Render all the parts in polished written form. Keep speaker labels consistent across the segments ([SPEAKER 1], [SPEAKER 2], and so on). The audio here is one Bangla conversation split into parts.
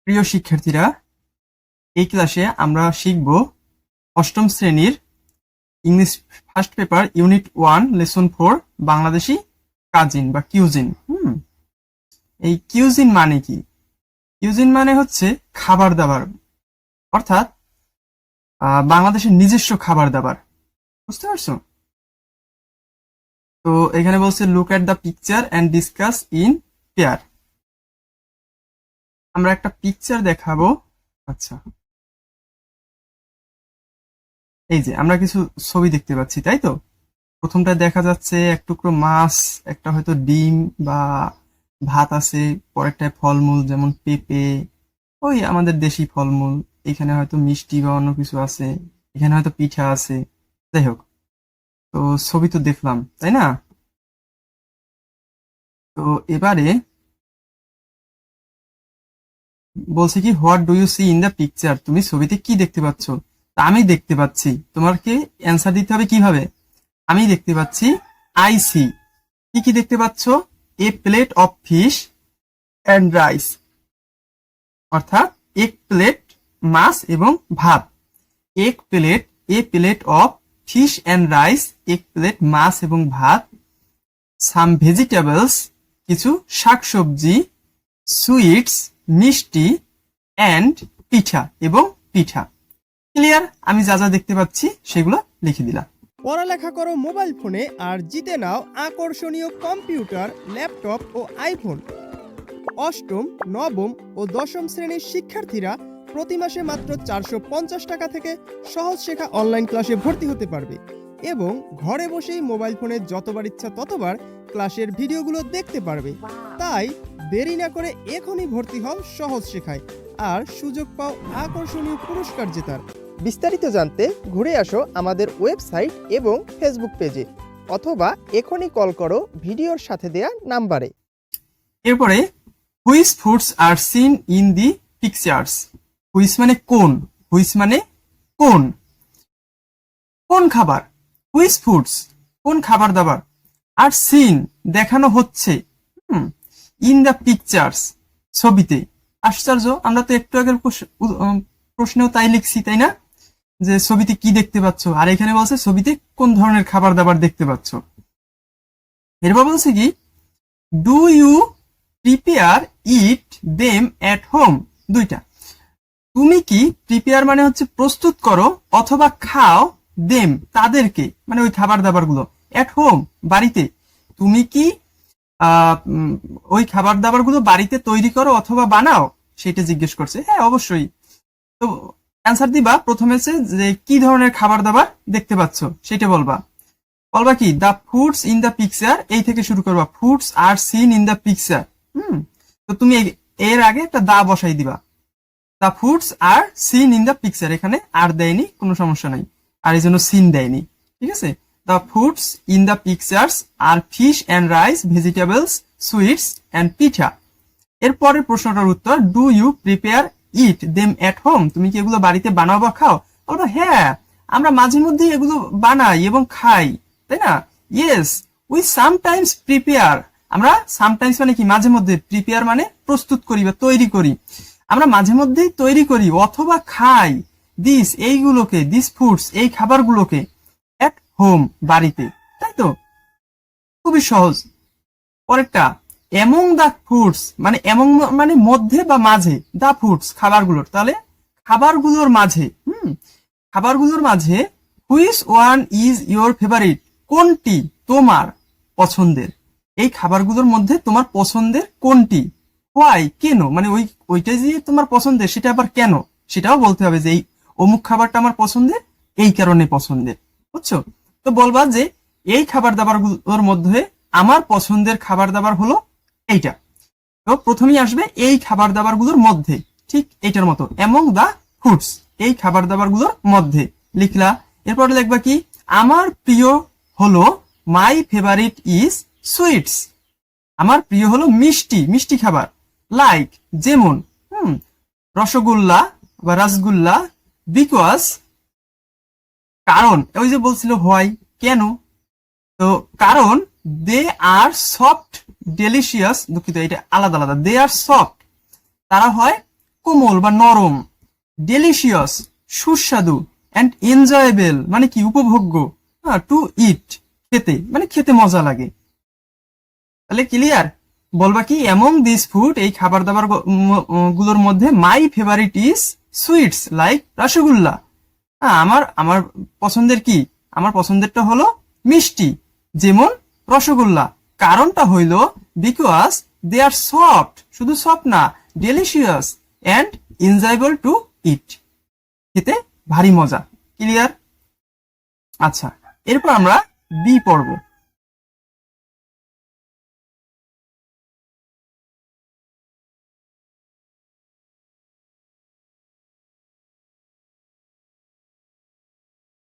[SPEAKER 1] প্রিয় শিক্ষার্থীরা, এই ক্লাসে আমরা শিখব অষ্টম শ্রেণীর English first paper unit 1 lesson 4 Bangladeshi cousin বা কিউজিন। এই কিউজিন মানে কি? কিউজিন মানে হচ্ছে খাবার দাবার, অর্থাৎ বাংলাদেশের নিজস্ব খাবার দাবার। বুঝতে পারছো? তো এখানে বলছে look at the picture and discuss in pair. আমরা একটা পিকচার দেখাবো। আচ্ছা, এই যে আমরা কিছু ছবি দেখতে পাচ্ছি, তাই তো? প্রথমটা দেখা যাচ্ছে এক টুকরো মাছ, একটা হয়তো ডিম বা ভাত আছে, পরেরটায় ফলমূল যেমন পেঁপে, ওই আমাদের দেশি ফলমূল। এখানে হয়তো মিষ্টি বা অন্য কিছু আছে, এখানে হয়তো পিঠা আছে। যাই হোক, তো ছবি তো দেখলাম, তাই না? তো এবারে বলছে কি, what do you see in the picture? তুমি ছবিতে কি দেখতে পাচ্ছ? তা আমি দেখতে পাচ্ছি। তোমাকে অ্যান্সার দিতে হবে কিভাবে? আমি দেখতে পাচ্ছি আই সি। কি কি দেখতে পাচ্ছ? A plate of fish and rice, অর্থাৎ এক প্লেট মাছ এবং ভাত। এক plate, a plate of fish and rice, এক প্লেট মাছ এবং ভাত। সাম ভেজিটেবলস, কিছু শাকসবজি। সুইটস, মিষ্টি। অ্যান্ড পিঠা, এবং পিঠা। ক্লিয়ার? আমি যা যা দেখতে পাচ্ছি সেগুলো লিখে দিলাম।
[SPEAKER 2] পড়ালেখা করো মোবাইল ফোনে আর জিতে নাও আকর্ষণীয় কম্পিউটার, ল্যাপটপ ও আইফোন। অষ্টম, নবম ও দশম শ্রেণীর শিক্ষার্থীরা প্রতি মাসে মাত্র 450 টাকা থেকে সহজ শেখা অনলাইন ক্লাসে ভর্তি হতে পারবে এবং ঘরে বসেই মোবাইল ফোনে যতবার ইচ্ছা ততবার ক্লাসের ভিডিওগুলো দেখতে পারবে। তাই দেরি না করে এখনই ভর্তি হও সহজ শেখায় আর সুযোগ পাও আকর্ষণীয় পুরস্কার জেতার। বিস্তারিত জানতে ঘুরে আসো আমাদের ওয়েবসাইট এবং ফেসবুক পেজে, অথবা এখনই কল করো ভিডিওর সাথে দেয়া নাম্বারে।
[SPEAKER 1] এরপরে which foods are seen in the pictures. Which মানে কোন, হুইচ মানে কোন, কোন খাবার। হুইচ ফুডস, কোন খাবার দাবার। আর সিন, দেখানো হচ্ছে। ইন দ্য পিকচার্স, ছবিতে। আশ্চর্য, আমরা তো একটু আগের প্রশ্নেও তাই লিখছি, তাই না? যে ছবিতে কি দেখতে পাচ্ছ, আর এখানে বলছে ছবিতে কোন ধরনের খাবার দাবার দেখতে পাচ্ছ। এরপর বলছে কি, do you prepare it them at home. দুইটা। তুমি কি, প্রিপেয়ার মানে হচ্ছে প্রস্তুত করো, অথবা খাও, দেম তাদেরকে, মানে ওই খাবার দাবার গুলো, এট হোম বাড়িতে। তুমি কি ওই খাবার দাবার গুলো বাড়িতে তৈরি করো অথবা বানাও, সেটা জিজ্ঞেস করছে। হ্যাঁ, অবশ্যই। তো অ্যান্সার দিবা প্রথমে যে কি ধরনের খাবার দাবার দেখতে পাচ্ছ সেটা বলবা। বলবা কি, the foods in the picture, এই থেকে শুরু করবা, foods are seen in the picture. তো তুমি এর আগে একটা দা বসাই দিবা। The foods are seen in the picture, এখানে আর দেয়নি, কোনো সমস্যা নাই, আর এই জন্য সিন দেয়নি। ঠিক আছে? The foods in the pictures are fish and rice, vegetables, sweets and pitha. এরপরের প্রশ্নটার উত্তর, do you prepare it them at home. তুমি কি এগুলো বাড়িতে বানাও বা খাও? বলবো হ্যাঁ, আমরা মাঝে মধ্যে এগুলো বানাই এবং খাই, তাই না? Yes, we sometimes prepare. আমরা সামটাইমস মানে কি, মাঝে মধ্যে, প্রিপেয়ার মানে প্রস্তুত করি বা তৈরি করি। আমরা মাঝে মধ্যেই তৈরি করি অথবা খাই দিস, এইগুলোকে, দিস ফুডস, এই খাবারগুলোকে, এট হোম বাড়িতে। তাই তো? খুবই সহজ। পরেরটা, এমং দ্য ফুডস, মানে এমং মানে মধ্যে বা মাঝে, দ্য ফুডস খাবারগুলোর, তাহলে খাবারগুলোর মাঝে। খাবারগুলোর মাঝে which one is your favourite, কোনটি তোমার পছন্দের। এই খাবারগুলোর মধ্যে তোমার পছন্দের কোনটি। হোয়াই, কেন, মানে ওইটা যে তোমার পছন্দের সেটা আবার কেন, সেটাও বলতে হবে যে এই অমুক খাবারটা আমার পছন্দের, এই কারণে পছন্দের। বুঝছো? তো বলবা যে এই খাবার দাবারগুলোর মধ্যে আমার পছন্দের খাবার দাবার হলো এইটা। তো প্রথমেই আসবে এই খাবার দাবারগুলোর মধ্যে, ঠিক এইটার মতো, এমং দা ফুডস, এই খাবার দাবারগুলোর মধ্যে লিখলা। এরপর লিখবা কি, আমার প্রিয় হলো, মাই ফেভারিট ইজ সুইটস, আমার প্রিয় হলো মিষ্টি, মিষ্টি খাবার। লাইক, যেমন, রসগোল্লা বা রসগুল্লা। বিকজ, কারণ, ওই যে বলছিল হোয়াই, কেন। তো কারণ, দে আর সফট ডেলিশিয়াস, দুঃখিত এটা আলাদা আলাদা, দে আর সফট, তারা হয় কোমল বা নরম, ডেলিশিয়াস সুস্বাদু, অ্যান্ড এনজয়েবল মানে কি উপভোগ্য, টু ইট খেতে মানে খেতে মজা লাগে। তাহলে ক্লিয়ার? বলবা কি এমং দিস ফুড এই খাবার দাবার গুলোর মধ্যে my favourite is sweets like rasgulla. আমার আমার পছন্দের কি, আমার পছন্দেরটা হলো মিষ্টি, যেমন রসগোল্লা। কারণটা হইল বিকজ দে আর সফট, শুধু সফট না, ডেলিশিয়াস অ্যান্ড এনজয়েবল টু ইট, খেতে ভারী মজা। ক্লিয়ার? আচ্ছা, এরপর আমরা বি পড়ব।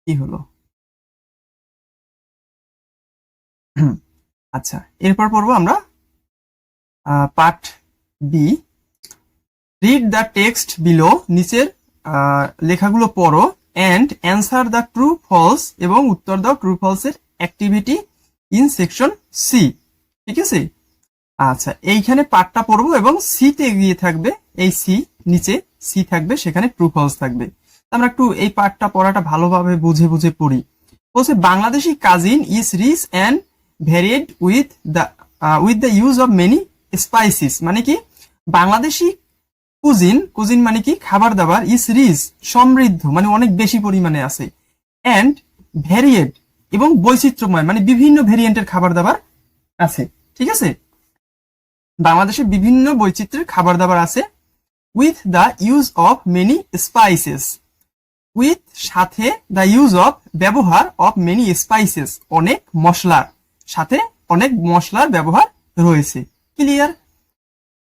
[SPEAKER 1] কি হলো? আচ্ছা, এরপর পড়বো আমরা part B. Read the text below, নিচের লেখাগুলো পড়ো, and answer the true false, এবং উত্তর দাও ট্রু ফলস এর অ্যাক্টিভিটি ইন সেকশন সি। ঠিক আছে? আচ্ছা, এইখানে পার্টটা পড়বো এবং সিতে গিয়ে থাকবে এই সি, নিচে সি থাকবে, সেখানে ট্রু ফলস থাকবে। আমরা একটু এই পার্টটা পড়াটা ভালোভাবে বুঝে বুঝে পড়ি। বলছে Bangladeshi cuisine is rich and varied with the use of many spices, মানে কি বাংলাদেশি কুজিন, কুজিন মানে কি খাবার দাবার, ইজ রিচ সমৃদ্ধ মানে অনেক বেশি পরিমাণে আছে, অ্যান্ড ভ্যারিয়েড এবং বৈচিত্র্যময় মানে বিভিন্ন ভেরিয়েন্টের খাবার দাবার আছে। ঠিক আছে? বাংলাদেশে বিভিন্ন বৈচিত্র্যের খাবার দাবার আছে। With the use of many spices, with সাথে, দ্য ইউজ অফ ব্যবহার, অফ মেনি স্পাইসেস অনেক মশলার, সাথে অনেক মশলার ব্যবহার রয়েছে। ক্লিয়ার?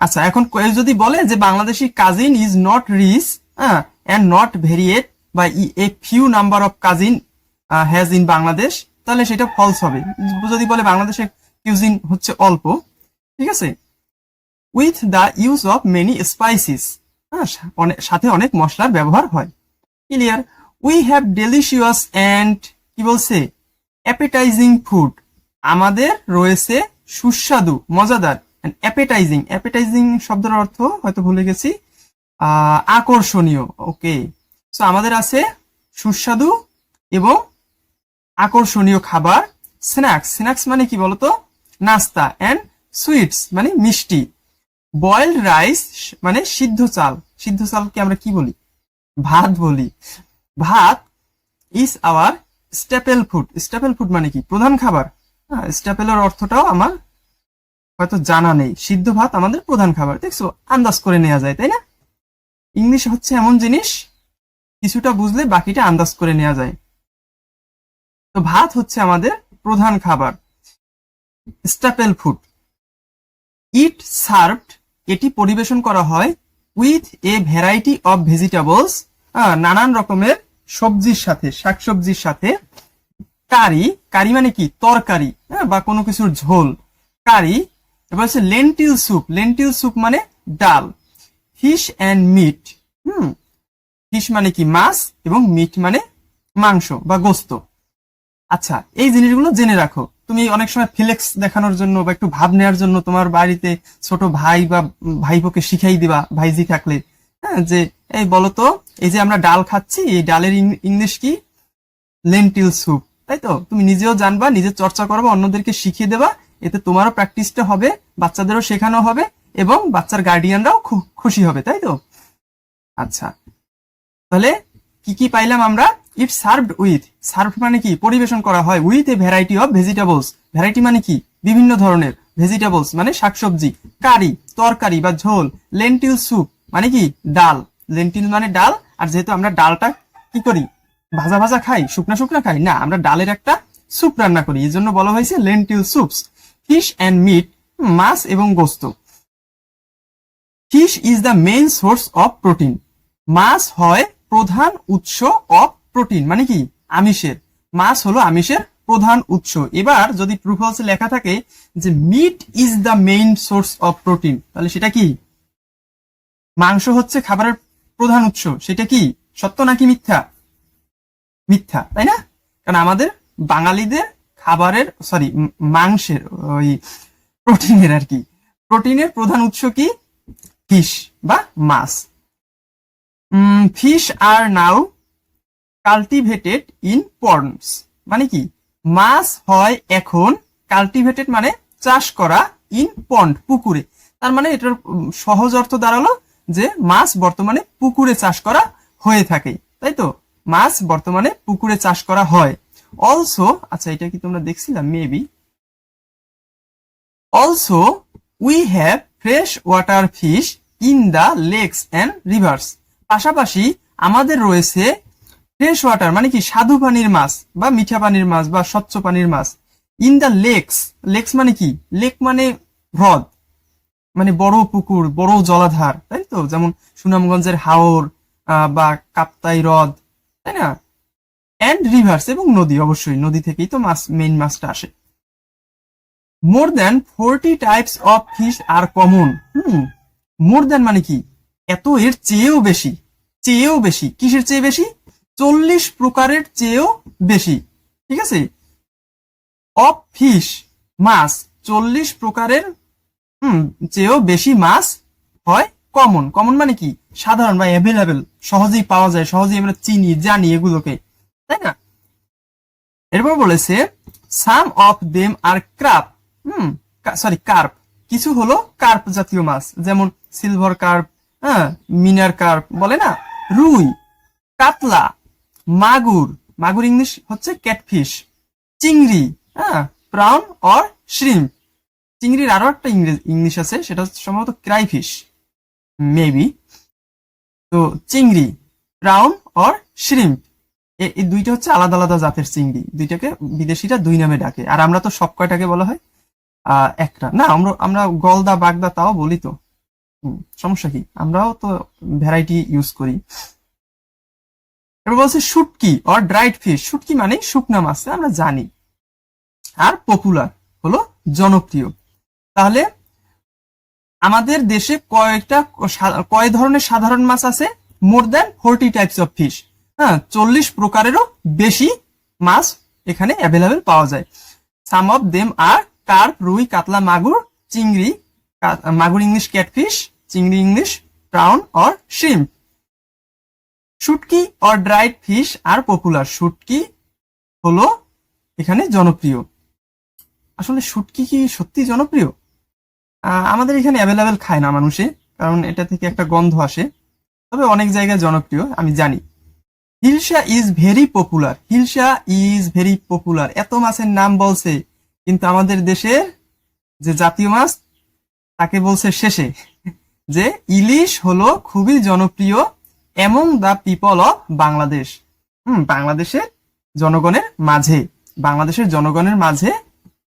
[SPEAKER 1] আচ্ছা, এখন যদি বলে যে Bangladeshi cuisine is not rich and not varied বা a few number of cuisine has in Bangladesh, তাহলে সেটা ফলস হবে। যদি বলে বাংলাদেশের কিউজিন হচ্ছে অল্প, ঠিক আছে, with the use of many spices, সাথে অনেক মশলার ব্যবহার হয়। Clear? We have delicious and কি বলছে অ্যাপেটাইজিং ফুড, আমাদের রয়েছে সুস্বাদু মজাদার, অ্যাপেটাইজিং, অ্যাপেটাইজিং শব্দের অর্থ হয়তো ভুলে গেছি, আকর্ষণীয়। ওকে, সো আমাদের আছে সুস্বাদু এবং আকর্ষণীয় খাবার। স্ন্যাক্স, স্ন্যাক্স মানে কি বলতো নাস্তা, অ্যান্ড সুইটস মানে মিষ্টি। বয়েলড রাইস মানে সিদ্ধ চাল, সিদ্ধ চালকে আমরা কি বলি? ভাত বলি। ভাত is our staple food, staple food মানে কি প্রধান খাবার। স্ট্যাপেলের অর্থটাও আমার হয়তো জানা নেই। সিদ্ধ ভাত আমাদের প্রধান খাবার। দেখছো, আন্দাজ করে নেওয়া যায়, তাই না? ইংলিশ হচ্ছে এমন জিনিস, কিছুটা বুঝলে বাকিটা আন্দাজ করে নেওয়া যায়। তো ভাত হচ্ছে আমাদের প্রধান খাবার, স্ট্যাপেল ফুড। ইট সার্ভড, এটি পরিবেশন করা হয়, with a variety of vegetables, নানান রকমের সবজির সাথে, শাকসবজির সাথে। কারি, কারি মানে কি তরকারি, বা কোনো কিছুর ঝোল, কারি। এবার হচ্ছে লেন্টিল স্যুপ, লেন্টিল স্যুপ মানে ডাল। ফিশ অ্যান্ড মিট, ফিশ মানে কি মাছ, এবং মিট মানে মাংস বা গোস্ত। আচ্ছা, এই জিনিসগুলো জেনে রাখো। তুমি অনেক সময় ফ্লেক্স দেখানোর জন্য বা একটু ভাব নেওয়ার জন্য তোমার বাড়িতে ছোট ভাই বা ভাইপোকে শিখাই দিবা, ভাইজি থাকলে, যে এই বলতো এই যে আমরা ডাল খাচ্ছি, এই ডালের ইংলিশ কি? Lentil soup. তাই তো? তুমি নিজেও জানবা, নিজে চর্চা করবা, অন্যদেরকে শিখিয়ে দেবা, এতে তোমারও প্র্যাকটিসটা হবে, বাচ্চাদেরও শেখানো হবে, এবং বাচ্চার গার্ডিয়ানরাও খুশি হবে। তাই তো? আচ্ছা, তাহলে কি কি পাইলাম আমরা? ইট সার্ভড উইথ, সার্ভড মানে কি পরিবেশন করা হয়, with a variety of vegetables, variety মানে কি বিভিন্ন ধরনের, ভেজিটেবলস মানে শাকসবজি, কারি তরকারি বা ঝোল, লেন্টিল স্যুপ মানে কি ডাল, লেন্টিল মানে ডাল। আর যেহেতু আমরা ডালটা কি করি ভাজা ভাজা খাই, শুকনা শুকনা খাই না, আমরা ডালের একটা স্যুপ রান্না করি, এই জন্য বলা হয়েছে lentil soups. Fish and meat, মাছ এবং গোস্ত। Fish is the main source of protein, মাছ হয় প্রধান উৎস অফ প্রোটিন মানে কি আমিষের, মাছ হলো আমিষের প্রধান উৎস। এবার যদি ট্রু ফলসে লেখা থাকে যে meat is the main source of protein, তাহলে সেটা কি মাংস হচ্ছে খাবারের প্রধান উৎস, সেটা কি সত্য নাকি মিথ্যা? মিথ্যা, তাই না? কারণ আমাদের বাঙালিদের খাবারের মাংসের ওই প্রোটিনের আর কি, প্রোটিনের প্রধান উৎস কি ফিশ বা মাছ। Fish are now cultivated in ponds, মানে কি মাছ হয় এখন, কাল্টিভেটেড মানে চাষ করা, ইন পন্ড পুকুরে। তার মানে এটার সহজ অর্থ দাঁড়ালো যে মাছ বর্তমানে পুকুরে চাষ করা হয়ে থাকে, তাই তো, মাছ বর্তমানে পুকুরে চাষ করা হয়। অলসো, আচ্ছা এটা কি তোমরা দেখছিলাম maybe, also we have fresh water fish in the lakes and rivers, পাশাপাশি আমাদের রয়েছে ফ্রেশ ওয়াটার মানে কি স্বাদু পানির মাছ বা মিঠা পানির মাছ বা স্বচ্ছ পানির মাছ, ইন দ্য লেকস, লেকস মানে কি, লেক মানে হ্রদ, মানে বড় পুকুর, বড় জলাধার, তাই তো, যেমন সুনামগঞ্জের হাওর বা কাপ্তাই হ্রদ, তাই না, অ্যান্ড রিভার্স এবং নদী, অবশ্যই নদী থেকেই তো মাছ, মেইন মাছটা আসে। More than 40 types of fish are common. More than মানে কি, এত, এর চেয়েও বেশি, চেয়েও বেশি, কিসের চেয়ে বেশি, 40 প্রকারের চেয়েও বেশি, ঠিক আছে, অফ ফিশ মাছ, 40 প্রকারের চেয়েও বেশি মাছ হয় কমন। কমন মানে কি সাধারণ বা অ্যাভেলেবেল, সহজেই পাওয়া যায়, সহজেই আমরা চিনি জানি এগুলোকে, তাই না। এরপর বলেছে some of them are crap, carp, কিছু হলো কার্প জাতীয় মাছ, যেমন সিলভার কার্প, হ্যাঁ, মিনার কার্প বলে না, রুই, কাতলা, মাগুর, মাগুর ইংলিশ হচ্ছে ক্যাটফিশ, চিংড়ি, হ্যাঁ, প্রাউন অর শ্রিম্প, চিংড়ির আরো একটা ইংলিশ আছে, সেটা হচ্ছে সম্ভবত ক্রাইফিশ মেবি। তো চিংড়ি, প্রাউন অর শ্রিম্প, এই দুইটা হচ্ছে আলাদা আলাদা জাতের চিংড়ি, দুইটাকে বিদেশিরা দুই নামে ডাকে, আর আমরা তো সব কয়টাকে বলা হয় একটা না, আমরা আমরা গলদা বাগদা তাও বলি তো, সমস্যা কি, আমরাও তো ভ্যারাইটি ইউজ করি। এবার বলছে শুটকি অর ড্রাইড ফিশ, শুটকি মানে শুকনা মাছ, আমরা জানি, আর পপুলার হলো জনপ্রিয়। তাহলে আমাদের দেশে কয় ধরনের সাধারণ মাছ আছে, more than 40 types of fish, হ্যাঁ, 40 প্রকারেরও বেশি মাছ এখানে অ্যাভেলেবেল পাওয়া যায়। Some of them are carp, rui, katla, magur, chingri, magur English catfish, chingri English prawn or shrimp. Shutki or dried fish are popular, শুটকি হলো এখানে জনপ্রিয়। আসলে শুটকি কি সত্যি জনপ্রিয়? আমাদের এখানে অ্যাভেলেবেল খায় না মানুষে, কারণ এটা থেকে একটা গন্ধ আসে, তবে অনেক জায়গায় জনপ্রিয় আমি জানি। Hilsa is very popular, hilsa is very popular, এত মাছের নাম বলছে, কিন্তু আমাদের দেশের যে জাতীয় মাছ তাকে বলছে শেষে, যে ইলিশ হলো খুবই জনপ্রিয় among the people of Bangladesh. বাংলাদেশের জনগণের মাঝে, বাংলাদেশের জনগণের মাঝে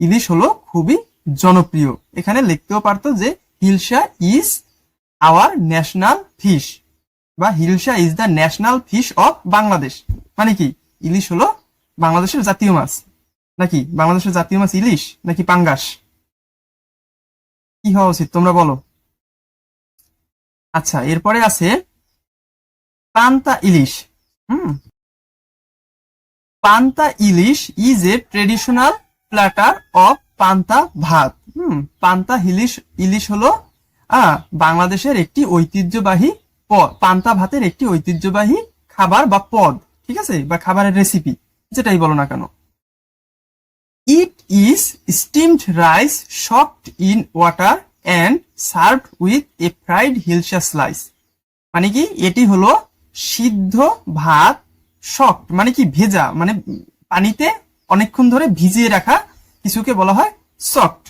[SPEAKER 1] ইলিশ হলো খুবই জনপ্রিয়। এখানে লিখতেও পারতো যে hilsa is our national fish, বা hilsa is the national fish of Bangladesh, মানে কি ইলিশ হলো বাংলাদেশের জাতীয় মাছ। নাকি বাংলাদেশের জাতীয় মাছ ইলিশ নাকি পাঙ্গাস, কি হওয়া উচিত তোমরা বলো। আচ্ছা, এরপরে আছে panta ilish. Panta ilish is a traditional platter of panta bhat. পান্তা ইলিশ, ইলিশ হলো বাংলাদেশের একটি ঐতিহ্যবাহী পদ, পান্তা ভাতের একটি ঐতিহ্যবাহী খাবার বা পদ, ঠিক আছে, বা খাবারের রেসিপি, যেটাই বলো না কেন। It is steamed rice soaked in water and served with a fried hilsa slice, মানে কি এটি হলো সিদ্ধ ভাত, সফট মানে কি ভেজা, মানে পানিতে অনেকক্ষণ ধরে ভিজিয়ে রাখা কিছুকে বলা হয় soft.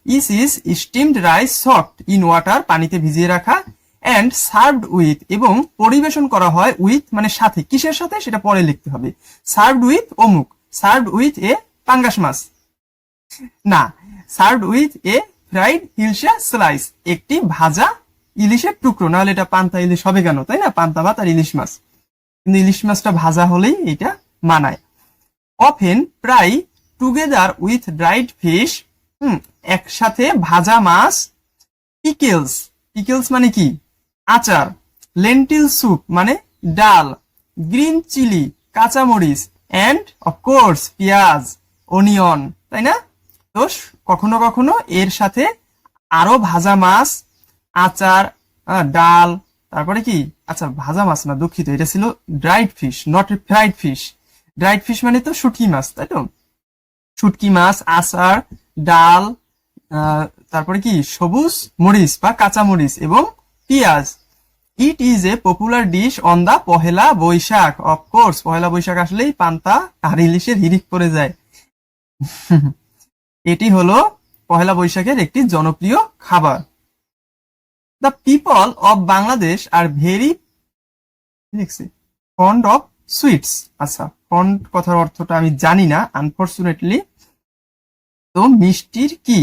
[SPEAKER 1] Is is steamed rice soft in water, পানিতে ভিজিয়ে রাখা, অ্যান্ড সার্ভড উইথ, এবং পরিবেশন করা হয় উইথ মানে সাথে, কিসের সাথে সেটা পরে লিখতে হবে, সার্ভড উইথ অমুক, সার্ভড উইথ এ পাঙ্গাস মাছ না, served with a fried hilsa slice, একটি ভাজা ইলিশের টুকরো, নাহলে এটা পান্তা ইলিশ হবে কেন, তাই না, পান্তা ভাত আর ইলিশ মাছ, কিন্তু ইলিশ মাছটা ভাজা হলেই এটা মানায়। অফেন প্রায় টুগেদার উইথ ড্রাইড ফিশ, একসাথে ভাজা মাছ, পিকেলস, পিকেলস মানে কি আচার, লেন্টিল স্যুপ মানে ডাল, গ্রিন চিলি কাঁচামরিচ, অ্যান্ড অফকোর্স পেঁয়াজ, অনিয়ন, তাই না। তো কখনো কখনো এর সাথে আরো ভাজা মাছ, আচার, ডাল, তারপরে কি আচ্ছা ভাজা মাছ না, দুঃখিত, এটা ছিল dried fish, not fried fish. Dried fish মানে তো শুটকি মাছ, তাই তো? শুটকি মাছ, আচার, ডাল, তারপরে কি সবুজ মরিচ বা কাঁচা মরিচ এবং পেঁয়াজ। It is a popular dish on the Pohela Boishakh. Of course Pohela Boishakh আসলেই পান্তা আর ইলিশের হিরিক পড়ে যায়। এটি হলো পহেলা বৈশাখের একটি জনপ্রিয় খাবার। The people of Bangladesh are very fond of sweets. আচ্ছা, ফন্ড কথার অর্থটা আমি জানি না আনফরচুনেটলি। তো মিষ্টির কি,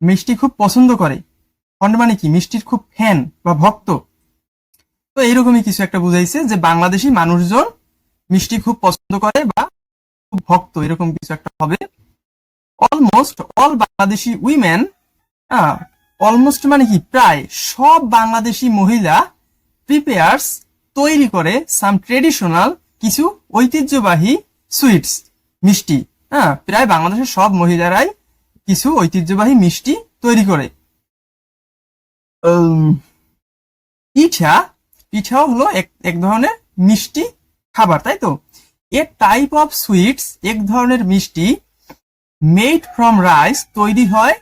[SPEAKER 1] মিষ্টি খুব পছন্দ করে। ফন্ড মানে কি, মিষ্টির খুব ফ্যান বা ভক্ত। তো এইরকমই কিছু একটা বুঝাইছে যে বাংলাদেশি মানুষজন মিষ্টি খুব পছন্দ করে বা খুব ভক্ত, এরকম কিছু একটা হবে। Almost all Bangladeshi women, almost মানে কি প্রায় সব বাংলাদেশি মহিলা, প্রিপেয়ার্স তৈরি করে সাম ট্রেডিশনাল কিছু ঐতিহ্যবাহী সুইটস মিষ্টি। প্রায় বাংলাদেশের সব মহিলারাই কিছু ঐতিহ্যবাহী মিষ্টি তৈরি করে। পিঠা, পিঠাও হলো এক ধরনের মিষ্টি খাবার, তাই তো? এ টাইপ অফ সুইটস, এক ধরনের মিষ্টি, মেড ফ্রম রাইস, তৈরি হয়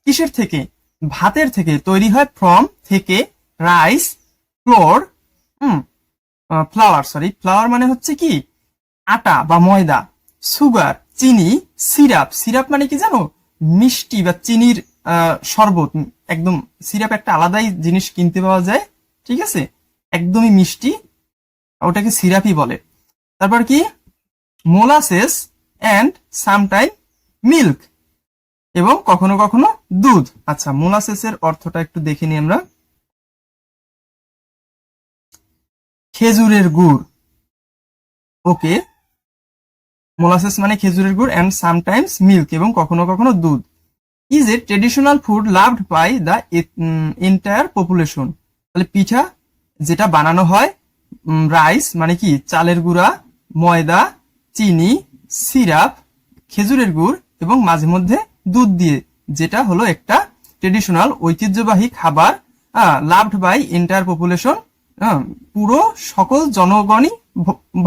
[SPEAKER 1] কিসের থেকে? ভাতের থেকে। তৈরি হয় ফ্রম থেকে, rice, floor, flower, sorry flower মানে হচ্ছে কি আটা বা ময়দা, সুগার চিনি, সিরাপ, সিরাপ মানে কি জানো? মিষ্টি বা চিনির শরবত। একদম সিরাপ একটা আলাদাই জিনিস কিনতে পাওয়া যায়, ঠিক আছে? একদমই মিষ্টি, ওটাকে সিরাপই বলে। তারপর কি মোলাসেস অ্যান্ড সামটাইম মিল্ক, এবং কখনো কখনো দুধ। আচ্ছা, মোলাসেসের অর্থটা একটু দেখে নিই আমরা। খেজুরের গুড়, ওকে। মোলাসেস মানে খেজুরের গুড়, অ্যান্ড সামটাইমস মিল্ক, এবং কখনো কখনো দুধ। Is a traditional food loved by the entire population. তাহলে পিঠা যেটা বানানো হয় রাইস মানে কি চালের গুঁড়া, ময়দা, চিনি, সিরাপ, খেজুরের গুড় এবং মাঝে মধ্যে দুধ দিয়ে, যেটা হলো একটা ট্রেডিশনাল ঐতিহ্যবাহী খাবার, লাভড বাই এন্টায়ার পপুলেশন, পুরো সকল জনগণই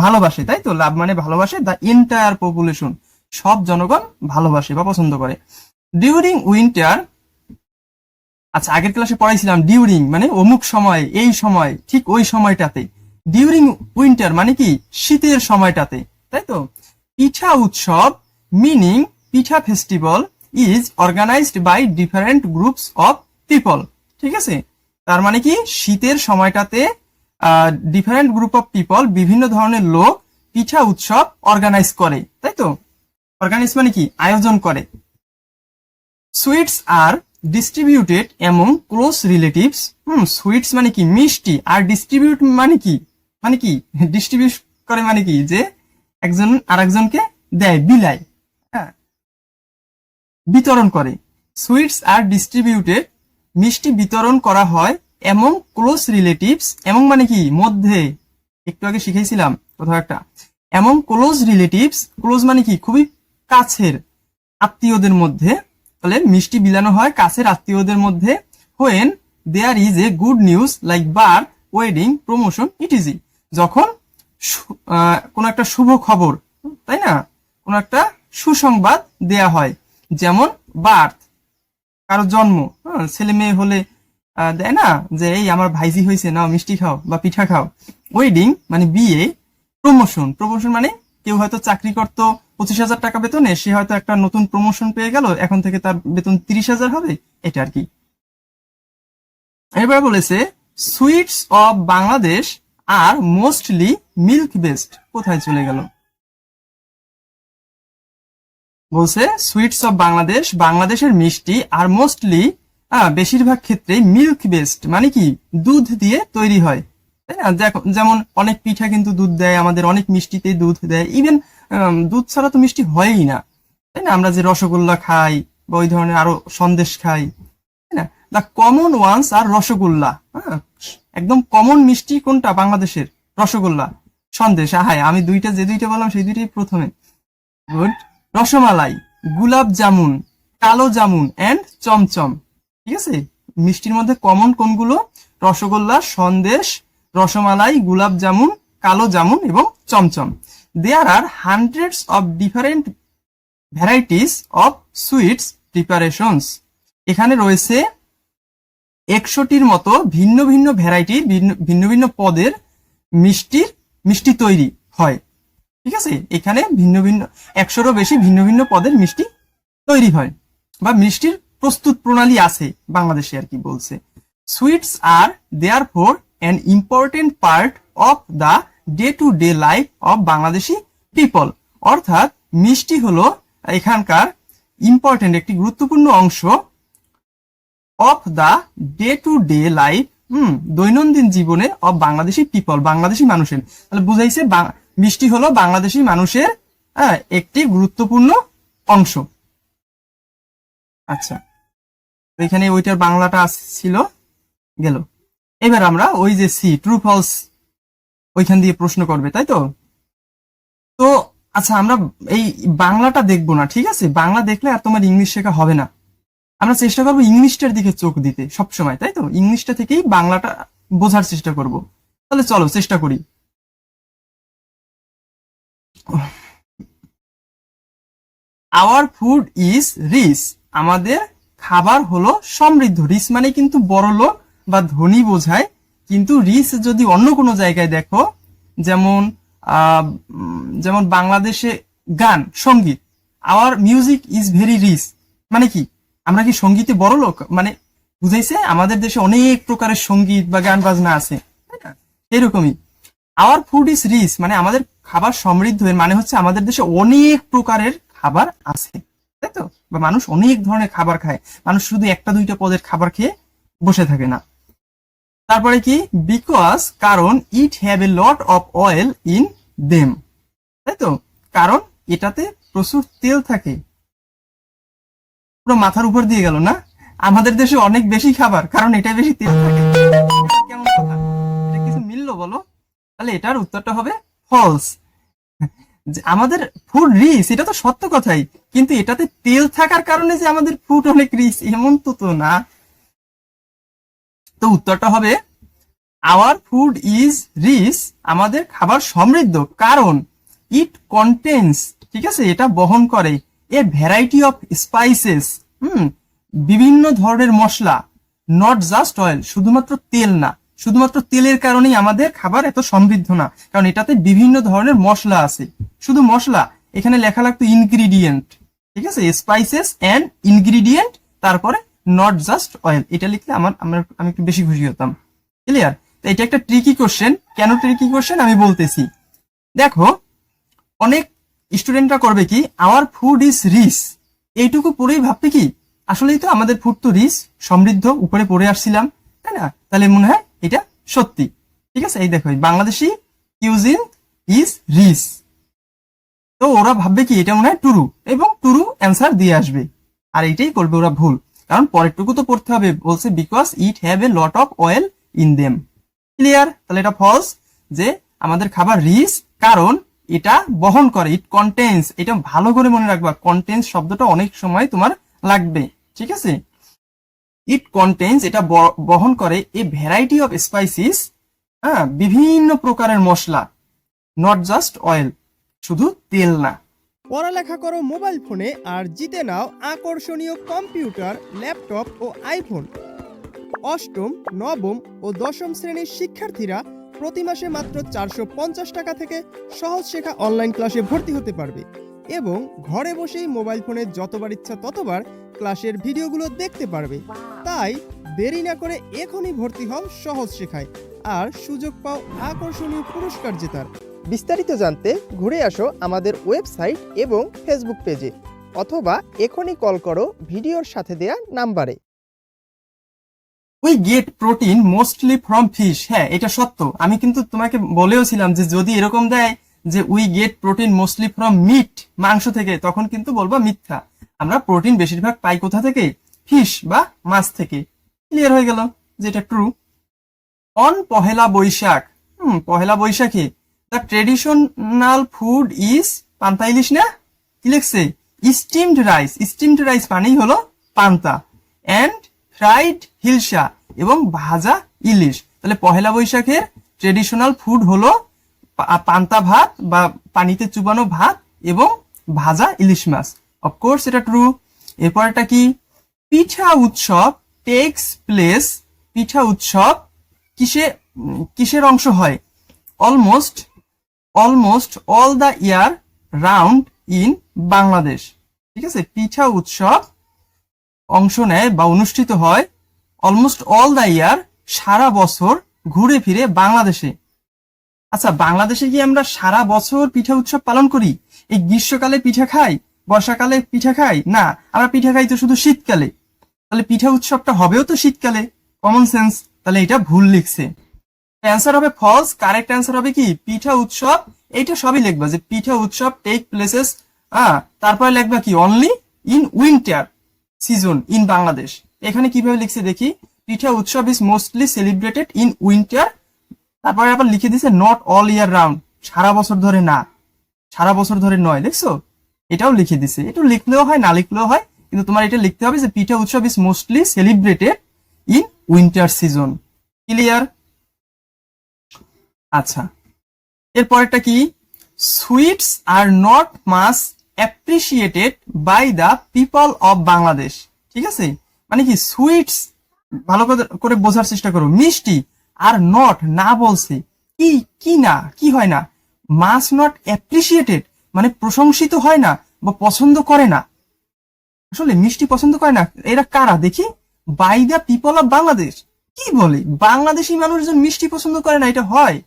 [SPEAKER 1] ভালোবাসে, তাই তো? লাভ মানে ভালোবাসে, দ্য এন্টায়ার পপুলেশন, সব জনগণ ভালোবাসে বা পছন্দ করে। ডিউরিং উইন্টার, আচ্ছা আগের ক্লাসে পড়াইছিলাম ডিউরিং মানে অমুক সময়, এই সময়, ঠিক ওই সময়টাতে। ডিউরিং উইন্টার মানে কি শীতের সময়টাতে, তাই তো? পিঠা উৎসব, meaning pitha festival, is organized by different groups of people, ঠিক আছে? তার মানে কি শীতের সময়টাতে ডিফারেন্ট গ্রুপ অফ পিপল, বিভিন্ন ধরনের লোক পিঠা উৎসব অর্গানাইজ করে, তাই তো? অর্গানাইজ মানে কি আয়োজন করে। Sweets are distributed among close relatives. Sweets মানে কি মিষ্টি, আর ডিস্ট্রিবিউট মানে কি, মানে কি ডিস্ট্রিবিউট করে মানে কি যে একজন আরেকজনকে দেয়, বিলায়, হ্যাঁ, বিতরণ করে। সুইটস আর ডিস্ট্রিবিউটেড, মিষ্টি বিতরণ করা হয় এমং ক্লোজ রিলেটিভস, এমং মানে কি মধ্যে, একটু আগে শিখেছিলাম কোথাও একটা। এমং ক্লোজ রিলেটিভস, ক্লোজ মানে কি খুবই কাছের আত্মীয়দের মধ্যে, তাহলে মিষ্টি বিলানো হয় কাছের আত্মীয়দের মধ্যে। When there is a good news like birth, wedding, promotion, etc, যখন কোন একটা শুভ খবর, তাই না, কোন একটা সুসংবাদ দেয়া হয়, যেমন বার্থ কারো জন্ম, ছেলে মেয়ে হলে দেয় না যে এই আমার ভাইজি হয়েছে, নাও মিষ্টি খাও বা পিঠা খাও। ওয়েডিং মানে বিয়ে। প্রমোশন, প্রমোশন মানে কেউ হয়তো চাকরি করতো 25,000 টাকা বেতনে, সে হয়তো একটা নতুন প্রমোশন পেয়ে গেল, এখন থেকে তার বেতন 30,000 হবে, এটা আর কি। এবার বলেছে sweets of Bangladesh are mostly milk based. কোথায় চলে গেল? বলছে সুইটস অফ বাংলাদেশ, বাংলাদেশের মিষ্টি, আর মোস্টলি বেশিরভাগ ক্ষেত্রে মিল্ক বেসড মানে কি দুধ দিয়ে তৈরি হয়, তাই না? যেমন অনেক পিঠা কিন্তু দুধ দেয়, আমাদের অনেক মিষ্টিতে দুধ দেয়, ইভেন দুধ ছাড়া তো মিষ্টি হয়ই না, তাই না? আমরা যে রসগোল্লা খাই বা ওই ধরনের আরো সন্দেশ খাই, তাই না? দ্য কমন ওয়ান্স আর রসগোল্লা, একদম কমন মিষ্টি কোনটা বাংলাদেশের? রসগোল্লা, সন্দেশ। হায়, আমি যে দুইটা বললাম সেই দুইটাই প্রথমে। গুড। রসমালাই, গুলাব জামুন, কালো জামুন এন্ড চমচম, ঠিক আছে? মিষ্টির মধ্যে কমন কোনগুলো? রসগোল্লা, সন্দেশ, রসমালাই, গোলাপ জামুন, কালো জামুন এবং chomchom. There are hundreds of different varieties of sweets preparations. এখানে রয়েছে 100টির মতো ভিন্ন ভিন্ন ভ্যারাইটি, ভিন্ন ভিন্ন পদের মিষ্টি তৈরি হয়। ঠিক আছে, এখানে ভিন্ন ভিন্ন 100রও বেশি ভিন্ন ভিন্ন পদের মিষ্টি তৈরি হয় বা মিষ্টির প্রস্তুত প্রণালী আছে বাংলাদেশে আর কি বলছে। Sweets are there for an important part of the day to day life of Bangladeshi people. অর্থাৎ মিষ্টি হলো এখানকার ইম্পর্টেন্ট একটি গুরুত্বপূর্ণ অংশ of the day to day life, দৈনন্দিন জীবনে অফ বাংলাদেশি পিপল, বাংলাদেশি মানুষের। তাহলে বুঝাইছে মিষ্টি হলো বাংলাদেশি মানুষের একটি গুরুত্বপূর্ণ অংশ। আচ্ছা, এখানে ওইটার বাংলাটা ছিল গেল। এবার আমরা ওই যে সি ট্রু ফলস ওইখান দিয়ে প্রশ্ন করবে, তাই তো? তো আচ্ছা, আমরা এই বাংলাটা দেখবো না, ঠিক আছে? বাংলা দেখলে আর তোমার ইংলিশ শেখা হবে না। আমরা চেষ্টা করবো ইংলিশটার দিকে চোখ দিতে সবসময়, তাই তো? ইংলিশটা থেকেই বাংলাটা বোঝার চেষ্টা করব। তাহলে চলো চেষ্টা করি। Our food is rich. আমাদের খাবার হলো সমৃদ্ধ। রিচ মানে কিন্তু বড় লোক বা ধনী বোঝায়, কিন্তু রিচ যদি অন্য কোনো জায়গায় দেখো, যেমন যেমন বাংলাদেশে গান, সঙ্গীত, our music is very rich, মানে কি আমরা কি সঙ্গীতে বড় লোক, মানে বুঝাইছে আমাদের দেশে অনেক প্রকারের সঙ্গীত বা গান বাজনা আছে, তাই না? এরকমই আওয়ার ফুড ইজ রিচ মানে আমাদের খাবার সমৃদ্ধ, এর মানে হচ্ছে আমাদের দেশে অনেক প্রকারের খাবার আছে, তাই তো? বা মানুষ অনেক ধরনের খাবার খায়, মানুষ শুধু একটা দুইটা পদের খাবার খেয়ে বসে থাকে না। তারপরে কি, বিকজ কারণ, ইট have a lot of oil in them, তাই তো? কারণ এটাতে প্রচুর তেল থাকে। পুরো মাথার উপর দিয়ে গেল না? আমাদের দেশে অনেক বেশি খাবার, কারণ এটা বেশি তেল থাকে। কেমন কথা, এটা কিছু মিললো বলো? তাহলে এটার উত্তরটা হবে ফলস। আমাদের ফুড রিচ, এটা তো সত্য কথাই, কিন্তু এটাতে তেল থাকার কারণে যে আমাদের ফুড অনেক রিচ এমন তো না। তো উত্তরটা হবে আওয়ার ফুড ইজ রিচ, আমাদের খাবার সমৃদ্ধ, কারণ ইট কন্টেন্স, ঠিক আছে, এটা বহন করে এ ভ্যারাইটি অফ স্পাইসেস, বিভিন্ন ধরনের মশলা, নট জাস্ট অয়েল, শুধুমাত্র তেল না, শুধুমাত্র তেলের কারণেই আমাদের খাবার এত সমৃদ্ধ না, কারণ এটাতে বিভিন্ন ধরনের মশলা আছে। শুধু মশলা, এখানে লেখা লাগতো ইনগ্রিডিয়েন্ট, ঠিক আছে, স্পাইসেস এন্ড ইনগ্রিডিয়েন্ট, তারপরে নট জাস্ট অয়েল, এটা লিখলে আমি একটু বেশি খুশি হতাম। ক্লিয়ার? তো এটা একটা ট্রিকি কোশ্চেন। কেন ট্রিকি কোশ্চেন আমি বলতেছি। দেখো, অনেক স্টুডেন্টরা করবে কি, আওয়ার ফুড ইজ রিচ, এইটুকু পড়েই ভাববে কি আসলেই তো আমাদের ফুড তো রিচ, সমৃদ্ধ, উপরে পড়ে আসছিলাম, তাই না? তাহলে মনে হয় এটা সত্যি। ঠিক আছে, এই দেখো, বাংলাদেশি কিউজিন ইজ রিচ, তো ওরা ভাববে কি এটা মনে হয় টুরু, এবং টুরু অ্যান্সার দিয়ে আসবে। আর এইটাই করবে ওরা ভুল, কারণ পরেরটুকু তো পড়তে হবে, বলছে because it have a lot of oil in them. Clear? তাহলে এটা ফলস, যে আমাদের খাবার রিচ কারণ এটা বহন করে, ইট কন্টেন্স, এটা ভালো করে মনে রাখবা, কন্টেন্স শব্দটা অনেক সময় তোমার লাগবে, ঠিক আছে? ইট কন্টেন্স, এটা বহন করে এ ভ্যারাইটি অফ স্পাইসিস, বিভিন্ন প্রকারের মশলা, নট জাস্ট অয়েল, শুধু তেল না।
[SPEAKER 2] পড়ালেখা করো মোবাইল ফোনে আর জিতে নাও আকর্ষণীয় কম্পিউটার, ল্যাপটপ ও আইফোন। অষ্টম, নবম ও দশম শ্রেণীর শিক্ষার্থীরা প্রতি মাসে মাত্র 450 টাকা থেকে সহজ শেখা অনলাইন ক্লাসে ভর্তি হতে পারবে এবং ঘরে বসেই মোবাইল ফোনে যতবার ইচ্ছা ততবার ক্লাসের ভিডিওগুলো দেখতে পারবে। তাই দেরি না করে এখনই ভর্তি হও সহজ শেখায় আর সুযোগ পাও আকর্ষণীয় পুরস্কার জেতার। বিস্তারিত জানতে ঘুরে আসো আমাদের ওয়েবসাইট এবং ফেসবুক পেজে, অথবা এখনই কল করো ভিডিওর সাথে দেয়া নাম্বারে।
[SPEAKER 1] We get protein mostly from fish. হ্যাঁ, এটা সত্য। আমি কিন্তু তোমাকে বলেও ছিলাম যে যদি এরকম দেয় যে we get protein mostly from meat, মাংস থেকে, তখন কিন্তু বলবা মিথ্যা। আমরা প্রোটিন বেশিরভাগ পাই কোথা থেকে? ফিশ বা মাছ থেকে। ক্লিয়ার হয়ে গেল যে এটা ট্রু। অন পহেলা বৈশাখ, পহেলা বৈশাখে দ্য ট্রেডিশনাল ফুড ইজ, পান্তা ইলিশ না? কি লিখছে? Steamed rice. স্টিমড রাইস মানেই হলো পান্তা, অ্যান্ড ফ্রাইড হিলসা, এবং ভাজা ইলিশ। তাহলে পহেলা বৈশাখের ট্রেডিশনাল ফুড হলো পান্তা ভাত বা পানিতে চুবানো ভাত এবং ভাজা ইলিশ মাছ। অফকোর্স এটা ট্রু। এরপর এটা কি, পিঠা উৎসব টেক্স প্লেস, পিঠা উৎসব কিসের অংশ হয়? Almost all the year round in Bangladesh. ঠিক আছে, পিঠা উৎসব অংশ নেয় বা অনুষ্ঠিত হয় অলমোস্ট অল দ্য ইয়ার, সারা বছর ঘুরে ফিরে বাংলাদেশে। আচ্ছা, বাংলাদেশে কি আমরা সারা বছর পিঠা উৎসব পালন করি? এই গ্রীষ্মকালে পিঠা খাই, বর্ষাকালে পিঠা খাই না, আমরা পিঠা খাই তো শুধু শীতকালে। তাহলে পিঠা উৎসবটা হবেও তো শীতকালে, কমন সেন্স। তাহলে এটা ভুল লিখছে। অ্যান্সার হবে ফলস। কারেক্ট অ্যান্সার হবে কি, পিঠা উৎসব। এইটা সবই লিখবা যে পিঠা উৎসব টেক প্লেসেস, তারপরে লিখবা কি, only in winter season in Bangladesh. এখানে কিভাবে লিখছে দেখি, পিঠা উৎসব is mostly celebrated in winter, তারপরে আবার লিখে দিছে নট অল ইয়ার রাউন্ড, সারা বছর ধরে না, সারা বছর ধরে নয়। দেখছো, এটাও লিখে দিছে। এটা লিখলেও হয়, না লিখলেও হয়, কিন্তু তোমার এটা লিখতে হবে যে পিঠা উৎসব is mostly celebrated in winter season. Clear? আচ্ছা, এরপরটা কি, sweets are not most appreciated by the people of Bangladesh. ঠিক আছে, মানে কি, সুইটস ভালো করে বোঝার চেষ্টা করো, মিষ্টি, আর নট না বলছে কি, কি না, কি হয় না, মাস নট অ্যাপ্রিসিয়েটেড মানে প্রশংসিত হয় না বা পছন্দ করে না। আসলে মিষ্টি পছন্দ করে না, এরা কারা দেখি, by the people of Bangladesh. কি বলে, বাংলাদেশি মানুষজন মিষ্টি পছন্দ করে না, এটা হয়?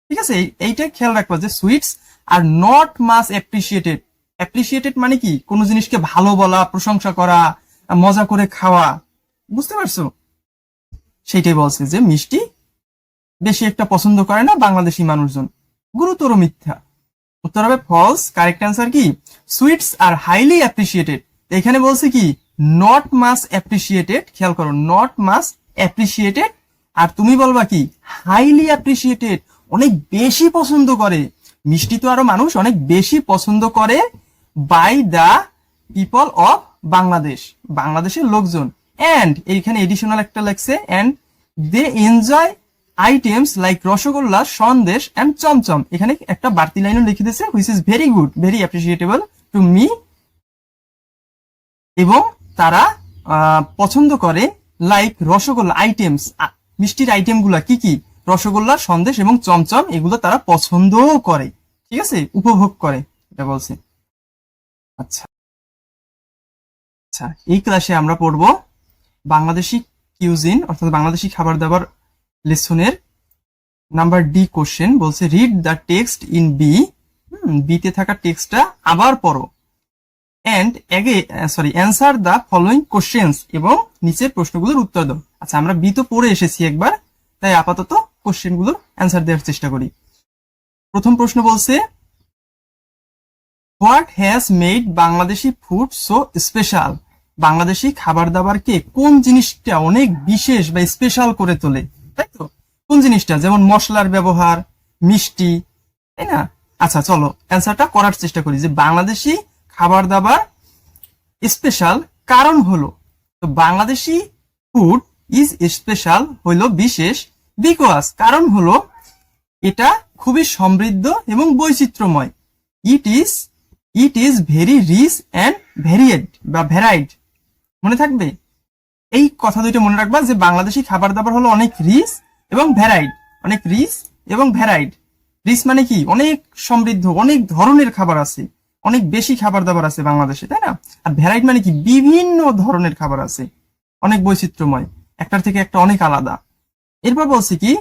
[SPEAKER 1] ঠিক আছে, এইটা খেয়াল রাখবা যে sweets are not most appreciated. Appreciated মানে কি, কোনো জিনিসকে ভালো বলা, প্রশংসা করা, মজা করে খাওয়া, বুঝতে পারছো? সেইটাই বলছে যে মিষ্টি বেশি একটা পছন্দ করে না বাংলাদেশি মানুষজন। গুরুতর মিথ্যা। উত্তর হবে ফলস। কারেক্ট অ্যান্সার কি, সুইটস আর হাইলি অ্যাপ্রিসিয়েটেড। এখানে বলছে কি, নট মাস অ্যাপ্রিসিয়েটেড। খেয়াল করো, নট মাস অ্যাপ্রিসিয়েটেড, আর তুমি বলবা কি, হাইলি অ্যাপ্রিসিয়েটেড, অনেক বেশি পছন্দ করে। মিষ্টি তো আরো মানুষ অনেক বেশি পছন্দ করে by the people of Bangladesh, বাংলাদেশের লোকজন। অ্যান্ড এইখানে এডিশনাল একটা লাগছে, and they enjoy items like rasgulla, sandesh and chomchom. এখানে একটা বাড়তি লাইনও লিখে দিয়েছে, which is very good, very appreciable to me. এবং তারা পছন্দ করে লাইক রসগোল্লা আইটেমস, মিষ্টির আইটেম গুলা কি কি, রসগোল্লা, সন্দেশ এবং চমচম, এগুলো তারা পছন্দও করে। ঠিক আছে, উপভোগ করে, এটা বলছে। আচ্ছা আচ্ছা, এই ক্লাসে আমরা পড়ব বাংলাদেশি কিউজিন অর্থাৎ বাংলাদেশি খাবার দাবার লেসনের নাম্বার ডি কোশ্চেন। বলছে read the text in B, বিতে থাকা টেক্সটটা আবার পড়ো, and answer the following questions, এবং নিচের প্রশ্নগুলোর উত্তর দাও। আচ্ছা, আমরা বি তো পড়ে এসেছি একবার, তাই আপাতত কোশ্চেনগুলোর অ্যান্সার দেওয়ার চেষ্টা করি। প্রথম প্রশ্ন বলছে, what has made Bangladeshi food so special? Bangladeshi খাবার দাবারকে কোন জিনিসটা অনেক বিশেষ বা স্পেশাল করে তোলে, তাই তো? কোন জিনিসটা? যেমন মশলার ব্যবহার, মিষ্টি, তাই না? আচ্ছা, চলো অ্যান্সারটা করার চেষ্টা করি যে বাংলাদেশি খাবার দাবার স্পেশাল কারণ হলো, তো বাংলাদেশি ফুড ইজ স্পেশাল হইল বিশেষ, বিকজ কারণ হলো এটা খুবই সমৃদ্ধ এবং বৈচিত্র্যময়। It is very rich and varied বা ভ্যারাইড। মনে থাকবে এই কথা দুইটা, মনে রাখবা যে বাংলাদেশি খাবার দাবার হলো অনেক রিচ এবং ভ্যারাইড, অনেক রিচ এবং ভ্যারাইড। রিচ মানে কি, অনেক সমৃদ্ধ, অনেক ধরনের খাবার আছে, অনেক বেশি খাবার দাবার আছে বাংলাদেশে, তাই না? আর ভ্যারাইড মানে কি, বিভিন্ন ধরনের খাবার আছে, অনেক বৈচিত্র্যময়, একটার থেকে একটা অনেক আলাদা। এরপর বলছি কি,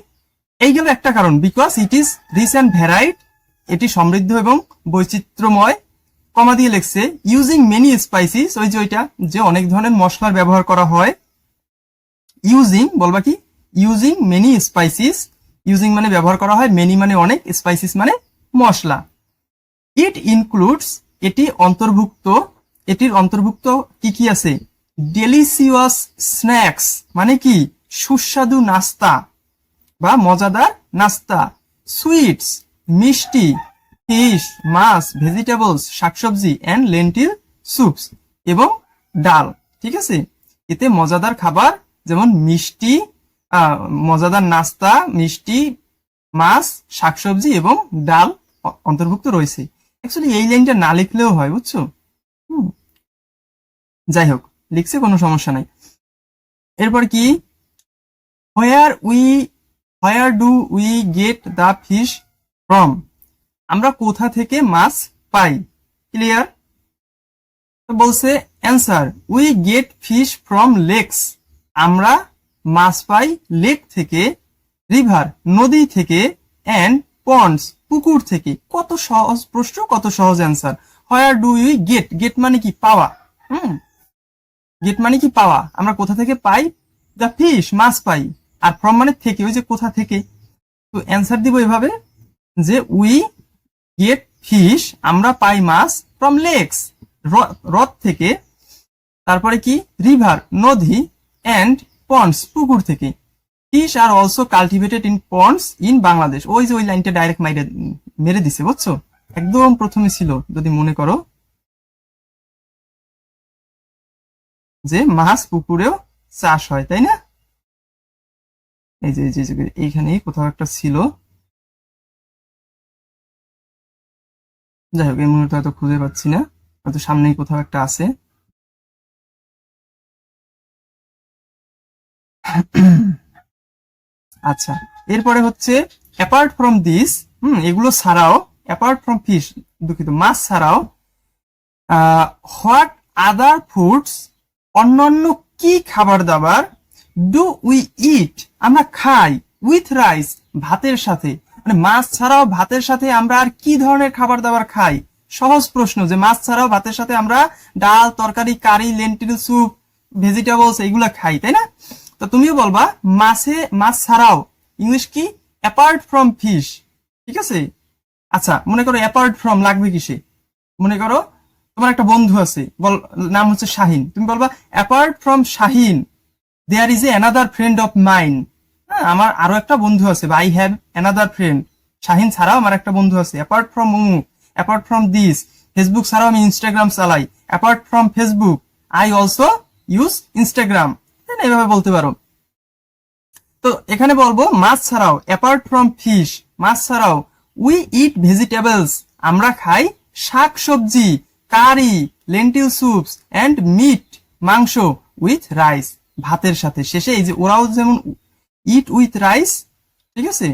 [SPEAKER 1] এই গেল একটা কারণ, because it is rich and varied, এটি সমৃদ্ধ এবং বৈচিত্র্যময়। কমা দিয়ে লিখছে ইউজিং মেনি স্পাইসিস, ওই যে ওইটা যে অনেক ধরনের মশলার ব্যবহার করা হয়। ইউজিং বলবা কি, ইউজিং মেনি স্পাইসিস, ইউজিং মানে ব্যবহার করা হয়, মেনি মানে অনেক, স্পাইসিস মানে মশলা। ইট ইনক্লুডস এটির অন্তর্ভুক্ত কি কি আছে? ডেলিসিয়াস স্ন্যাক্স মানে কি, সুস্বাদু নাস্তা বা মজাদার নাস্তা। সুইটস মিষ্টি, ফিশ মাছ, ভেজিটেবলস শাকসবজি, অ্যান্ড লেন্টিল স্যুপস এবং ডাল। ঠিক আছে, এতে মজাদার খাবার যেমন মিষ্টি, মজাদার নাস্তা, মিষ্টি, মাছ, শাকসবজি এবং ডাল অন্তর্ভুক্ত রয়েছে। অ্যাকচুয়ালি এই লাইনটা না লিখলেও হয়, বুঝছো? যাই হোক, লিখছে, কোনো সমস্যা নাই। এরপর কি, where do we get the fish from? আমরা কোথা থেকে মাছ পাই? ক্লিয়ার? বলছে answer, we get fish from lakes. আমরা মাছ পাই লেক থেকে, রিভার নদী থেকে, অ্যান্ড পন্ডস পুকুর থেকে। কত সহজ প্রশ্ন, কত সহজ answer. Where do we get, get মানে কি পাওয়া, গেট মানে কি পাওয়া। আমরা কোথা থেকে পাই? দ্য ফিশ, মাছ পাই। আর ফ্রম মানে থেকে, ওই যে কোথা থেকে। তো অ্যান্সার দিব এভাবে যে উই গেট ফিশ, আমরা পাই মাছ, ফ্রম লেকস, হ্রদ থেকে, তারপরে কি, রিভার নদী, অ্যান্ড পন্ডস পুকুর থেকে। Fish are also cultivated in ponds in Bangladesh. ওই যে ওই লাইনটা ডাইরেক্ট মেরে দিছে, বুঝছো? একদম প্রথমে ছিল, যদি মনে করো যে মাছ পুকুরেও চাষ হয়, তাই না? এই যে এইখানে কোথাও একটা ছিল, যাই হোক এই মুহূর্তে হয়তো খুঁজে পাচ্ছি না, হয়তো সামনেই কোথাও একটা আছে। আচ্ছা, এরপরে হচ্ছে অ্যাপার্ট ফ্রম দিস, এগুলো ছাড়াও, অ্যাপার্ট ফ্রম ফিশ, দুঃখিত, মাছ ছাড়াও, হোয়াট আদার ফুডস, অন্যান্য কি খাবার দাবার, ডু উই ইট, আমরা খাই, উইথ রাইস, ভাতের সাথে। মানে মাছ ছাড়াও ভাতের সাথে আমরা আর কি ধরনের খাবার দাবার খাই? সহজ প্রশ্ন, যে মাছ ছাড়াও ভাতের সাথে আমরা ডাল, তরকারি, কারি, লেন্টিল স্যুপ, ভেজিটেবলস এগুলা খাই, তাই না? তো তুমিও বলবা মাছ ছাড়াও, ইংলিশ কি? অ্যাপার্ট ফ্রম ফিশ, ঠিক আছে? আচ্ছা, মনে করো অ্যাপার্ট ফ্রম লাগবে কিসে? মনে করো তোমার একটা বন্ধু আছে, নাম হচ্ছে শাহিন, তুমি বলবা apart from Shahin there is a another friend of mine. হ্যাঁ, আমার আরো একটা বন্ধু আছে, বা I have another friend. Shahin ছাড়াও আমার একটা বন্ধু আছে। Apart from Momo, apart from this, Facebook ছাড়াও আমি ইনস্টাগ্রাম চালাই। Apart from Facebook I also use Instagram. এভাবে বলতে পারো। তো এখানে বলবো মাছ ছাড়াও, অ্যাপার্ট ফ্রম ফিশ, মাছ ছাড়াও, উই ইট ভেজিটেবলস, আমরা খাই শাক সবজি, কারি, লেন্টিল স্যুপস, অ্যান্ড মিট, মাংস, উইথ রাইস, ভাতের সাথে। শেষে এই যে ওরাও যেমন ইট উইথ রাইস, ঠিক আছে,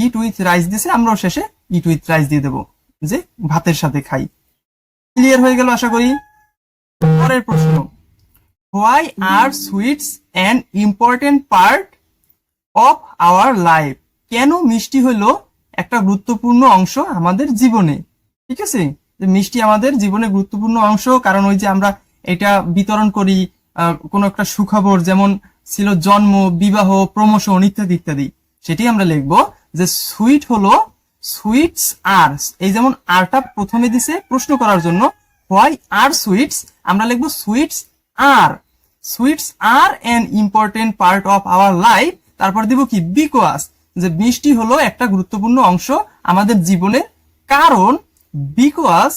[SPEAKER 1] ইট উইথ রাইস দিছে, আমরাও শেষে ইট উইথ রাইস দিয়ে দেবো, যে ভাতের সাথে খাই। ক্লিয়ার হয়ে গেল আশা করি। পরের প্রশ্ন, why are sweets an important part of our life? কেন মিষ্টি হলো একটা গুরুত্বপূর্ণ অংশ আমাদের জীবনে? ঠিক আছে, যে মিষ্টি আমাদের জীবনে গুরুত্বপূর্ণ অংশ, কারণ ওই যে আমরা এটা বিতরণ করি, কোনো একটা সুখবর যেমন ছিল জন্ম, বিবাহ, প্রমোশন ইত্যাদি ইত্যাদি, সেটি আমরা লিখবো যে সুইট হলো, সুইটস আর, এই যেমন আরটা প্রথমে দিছে প্রশ্ন করার জন্য, হোয়াই আর সুইটস, আমরা লিখবো sweets are, sweets are an important part of our life. তারপর দিব কি, বিকজ, যে মিষ্টি হলো একটা গুরুত্বপূর্ণ অংশ আমাদের জীবনে, কারণ বিকজ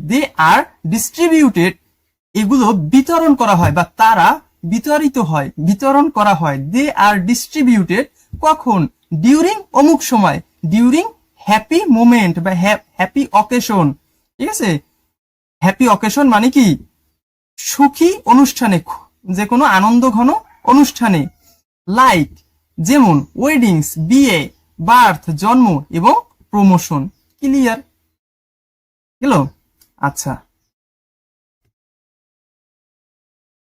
[SPEAKER 1] দে আর ডিস্ট্রিবিউটেড, এগুলো বিতরণ করা হয় বা তারা বিতরিত হয়, বিতরণ করা হয়। দে আর ডিস্ট্রিবিউটেড কখন? ডিউরিং অমুক সময়, ডিউরিং হ্যাপি মোমেন্ট বা হ্যাপি অকেশন, ঠিক আছে? হ্যাপি অকেশন মানে কি? সুখী অনুষ্ঠানে, যে কোনো আনন্দ ঘন অনুষ্ঠানে, লাইক যেমন ওয়েডিংস, বিয়ে, বার্থ জন্ম, এবং প্রমোশন। ক্লিয়ার গেল? আচ্ছা,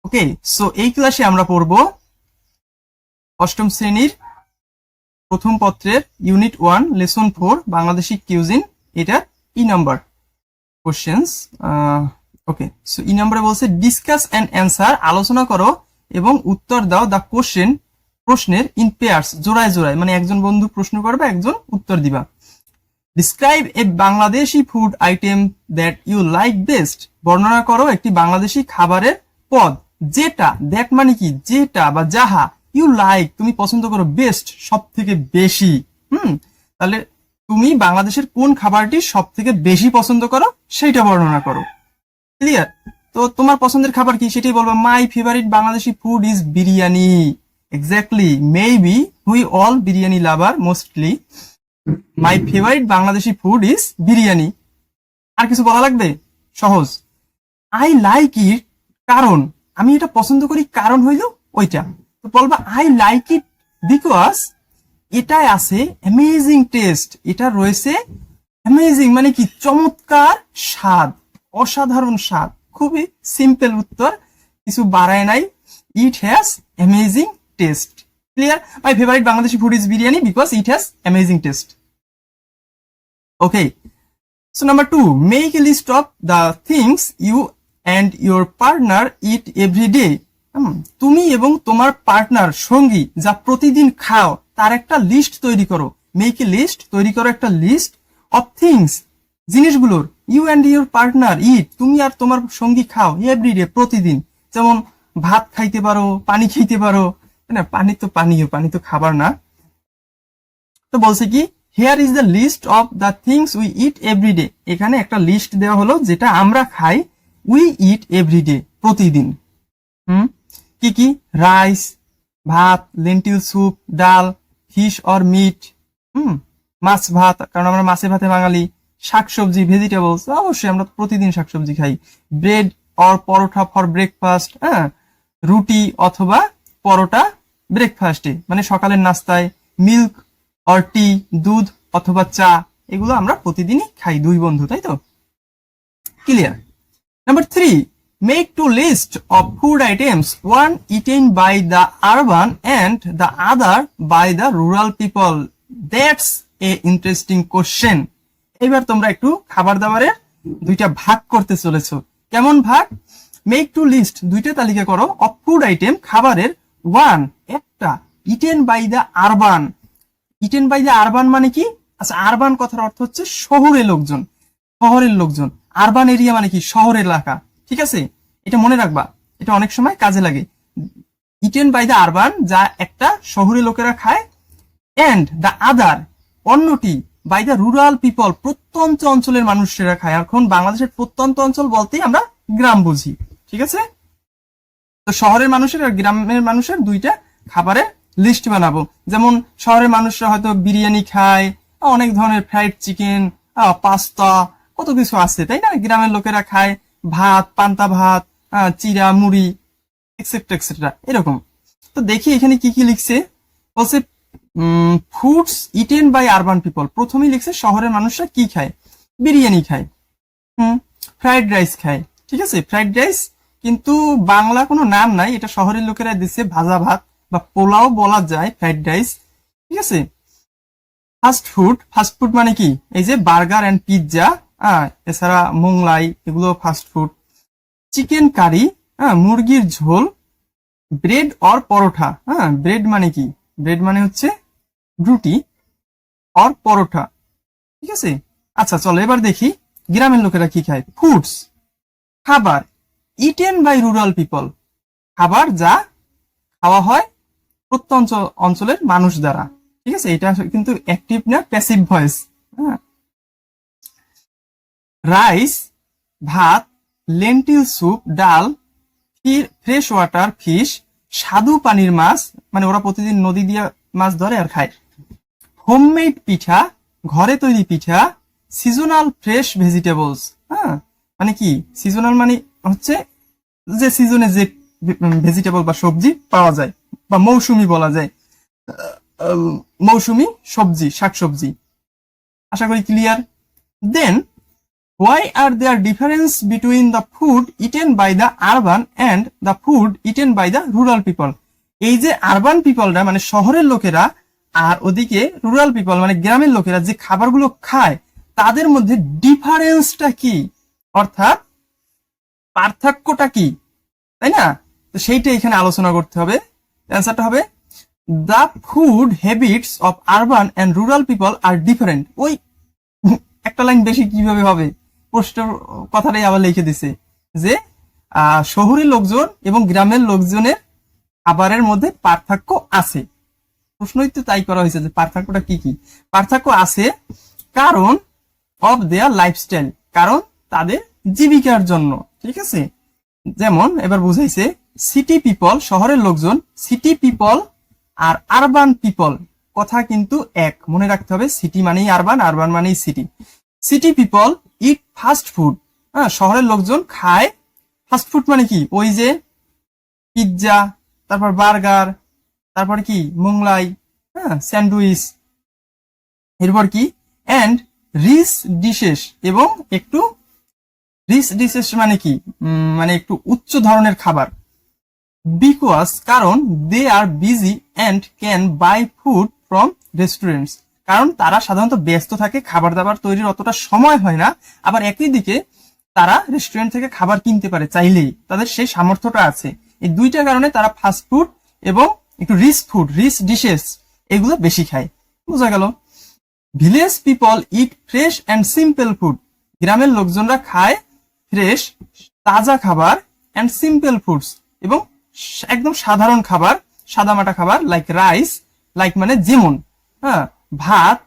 [SPEAKER 1] ওকে। সো এই ক্লাসে আমরা পড়ব অষ্টম শ্রেণীর প্রথম পত্রের ইউনিট 1 লেসন 4 বাংলাদেশি কিউজিন, এটা ই নাম্বার কোশ্চেন্স। ওকে, সো ই নাম্বারে বলছে ডিসকাস এন্ড অ্যান্সার, আলোচনা করো এবং উত্তর দাও দা কোশ্চেন, প্রশ্নের, ইন পেয়ার্স, জোড়ায় জোড়ায়, মানে একজন বন্ধু প্রশ্ন করবে, একজন উত্তর দিবা। Describe a Bangladeshi food item that you like best, বর্ণনা করো একটি বাংলাদেশি খাবারের পদ যেটা, দ্যাট মানে কি, যেটা বা যাহা, ইউ লাইক তুমি পছন্দ করো, বেস্ট সব থেকে বেশি। তাহলে তুমি বাংলাদেশের কোন খাবারটি সব থেকে বেশি পছন্দ করো সেইটা বর্ণনা করো। ক্লিয়ার? তো তোমার পছন্দের খাবার কি সেটাই বলবো। My favourite Bangladeshi food is biryani. Exactly, maybe we all biryani lover mostly. My favourite Bangladeshi food is biryani. আর কিছু বলা লাগবে? সহজ। আই লাইক ইট, কারণ আমি এটা পছন্দ করি, কারণ হইল ওইটা। তো বলবা আই লাইক ইট বিকজ এটাই আছে অ্যামেজিং টেস্ট, এটা রয়েছে অ্যামেজিং মানে কি, চমৎকার স্বাদ, অসাধারণ স্বাদ। খুবই সিম্পল উত্তর, কিছু বাড়ায় নাই। It has amazing taste. Clear? My favourite Bangladeshi food is biryani because it has amazing taste. Okay, so number 2, make a list of the things you and your partner eat every day. তুমি এবং তোমার পার্টনার, সঙ্গী, যা প্রতিদিন খাও তার একটা লিস্ট তৈরি করো। মেক এ লিস্ট, তৈরি করো একটা লিস্ট অফ থিংস, জিনিসগুলোর, ইউ অ্যান্ড ইউর পার্টনার ইট, তুমি আর তোমার সঙ্গী খাও এভরিডে, প্রতিদিন। যেমন ভাত খাইতে পারো, পানি খেতে পারো, না পানি তো পানীয়, পানি তো খাবার না। তো বলছে কি, here is the list of the things we eat every day. এখানে একটা লিস্ট দেওয়া হলো যেটা আমরা খাই, উই ইট এভরিডে, প্রতিদিন। কি কি? রাইস, ভাত, লেন্টিল স্যুপ, ডাল, ফিশ অর মিট, মাছ ভাত, কারণ আমরা মাছে ভাতে বাঙালি। শাকসবজি, ভেজিটেবলস, অবশ্যই আমরা প্রতিদিন শাকসবজি খাই। Bread or paratha for breakfast, রুটি অথবা পরোটা ব্রেকফাস্টে মানে সকালের নাস্তায়। মিল্ক অর টি, দুধ অথবা চা, এগুলো আমরা প্রতিদিনই খাই, দুই বন্ধু, তাই তো? Clear? Number 3, make two list of food items, one eaten by the urban and the other by the rural people. That's a interesting question. এবার তোমরা একটু খাবার দাবারের দুইটা ভাগ করতে চলেছো। কেমন ভাগ? মেক টু লিস্ট, দুইটা তালিকা করো, অফ ফুড আইটেম, খাবারের, ওয়ান, একটা, eaten by the urban. Eaten by the urban মানে কি? আচ্ছা, আরবান কথার অর্থ হচ্ছে শহরের লোকজন, শহরের লোকজন। আরবান এরিয়া মানে কি? শহরের এলাকা। ঠিক আছে, এটা মনে রাখবা, এটা অনেক সময় কাজে লাগে। ইটেন বাই দ্য আরবান, যা একটা শহরের লোকেরা খায়, এন্ড দ্য আদার, অন্যটি, বাই দ্য রুরাল পিপল, প্রত্যন্ত অঞ্চলের মানুষেরা খায়। এখন বাংলাদেশের প্রত্যন্ত অঞ্চল বলতেই আমরা গ্রাম বুঝি। ঠিক আছে, তো শহরের মানুষের আর গ্রামের মানুষের দুইটা খাবারের লিস্ট বানাবো। যেমন শহরের মানুষরা হয়তো বিরিয়ানি খায়, অনেক ধরনের ফ্রাইড চিকেন, পাস্তা, কত কিছু আছে, তাই না? গ্রামের লোকেরা খায় ভাত, পান্তা ভাত, চিরা, মুড়ি, এক্সেট্রা এক্সেট্রা, এরকম। তো দেখি এখানে কি কি লিখছে। বলছে foods eaten by urban people. প্রথমেই লিখছে শহরের মানুষরা কি খায়? বিরিয়ানি খায়, ফ্রাইড রাইস খায়। ঠিক আছে, ফ্রাইড রাইস কিন্তু বাংলা কোনো নাম নাই, এটা শহরের লোকেরা দিচ্ছে ভাজা ভাত বা পোলাও বলা যায়, ফ্রাইড রাইস। ঠিক আছে, ফাস্ট ফুড, ফাস্ট ফুড মানে কি? এই যে বার্গার এন্ড পিৎজা, এছাড়া মোংলাই, এগুলো ফাস্ট ফুড। চিকেন কারি, মুরগির ঝোল। ব্রেড অর পরোটা, ব্রেড মানে কি? ব্রেড মানে হচ্ছে রুটি, অর পরোটা। ঠিক আছে, আচ্ছা চলো এবার দেখি গ্রামের লোকেরা কি খায়। ফুডস, খাবার, ইটেন বাই রুরাল পিপল, খাবার যা খাওয়া হয় প্রত্যন্ত অঞ্চলের মানুষ দ্বারা। ঠিক আছে, এটা কিন্তু অ্যাক্টিভ না, প্যাসিভ ভয়েস। রাইস, ভাত, লেন্টিল স্যুপ, ডাল, ফ্রেশ ওয়াটার, ফিশ, স্বাদু পানির মাছ, মানে ওরা প্রতিদিন নদী দিয়ে মাছ ধরে আর খায়। হোমমেড পিঠা, ঘরে তৈরি পিঠা। সিজনাল ফ্রেশ ভেজিটেবলস, মানে কি? সিজনাল মানে হচ্ছে যে সিজনে যে ভেজিটেবল বা সবজি পাওয়া যায়, বা মৌসুমি বলা যায়, মৌসুমি সবজি, শাকসবজি। আশা করি ক্লিয়ার। Then why are there difference between the food eaten by the urban and the food eaten by the rural people? এই যে আরবান পিপলরা মানে শহরের লোকেরা, আর ওদিকে রুরাল পিপল মানে গ্রামের লোকেরা যে খাবারগুলো খায়, তাদের মধ্যে ডিফারেন্সটা কি, অর্থাৎ পার্থক্যটা কি, তাই না? তো সেইটা এখানে আলোচনা করতে হবে। অ্যান্সারটা হবে the food habits of urban and rural people are different. ওই একটা লাইন বেশি কিভাবে হবে, প্রশ্নের কথাটাই আবার লিখে দিছে যে শহরের লোকজন এবং গ্রামের লোকজনের খাবারের মধ্যে পার্থক্য আছে। প্রশ্নই তো তাই করা হয়েছে যে পার্থক্যটা কি কি। পার্থক্য আছে কারণ অফ দেয়ার লাইফস্টাইল, কারণ তাদের জীবিকার জন্য। ঠিক আছে, যেমন এবার বুঝাইছে সিটি পিপল, শহরের লোকজন, সিটি পিপল আর আরবান পিপল, কথা কিন্তু এক, মনে রাখতে হবে। সিটি মানেই আরবান, আরবান মানেই city. City people it fast food. হ্যাঁ, শহরের লোকজন খায় ফাস্ট ফুড মানে কি, ওই যে পিৎজা, তারপর বার্গার, তারপর কি মোংলাই, হ্যাঁ স্যান্ডউইচ, এরপর কি অ্যান্ড রিচ ডিশেস, এবং একটু রিচ ডিশেস মানে কি, মানে একটু উচ্চ ধরনের খাবার। বিকজ কারণ they are busy and can buy food from restaurants, কারণ তারা সাধারণত ব্যস্ত থাকে, খাবার দাবার তৈরির অতটা সময় হয় না, আবার একই দিকে তারা রেস্টুরেন্ট থেকে খাবার কিনতে পারে চাইলেই, তাদের সেই সামর্থ্যটা আছে। এই দুইটা কারণে তারা ফাস্ট ফুড এবং একটু রিচ ফুড, রিচ ডিশেস এগুলো বেশি খায়। বোঝা গেল? Village people it fresh and simple food. গ্রামের লোকজনরা খায় ফ্রেশ, তাজা খাবার, অ্যান্ড সিম্পল ফুডস, এবং একদম সাধারণ খাবার, সাদামাটা খাবার, লাইক রাইস, লাইক মানে যেমন, হ্যাঁ ভাত,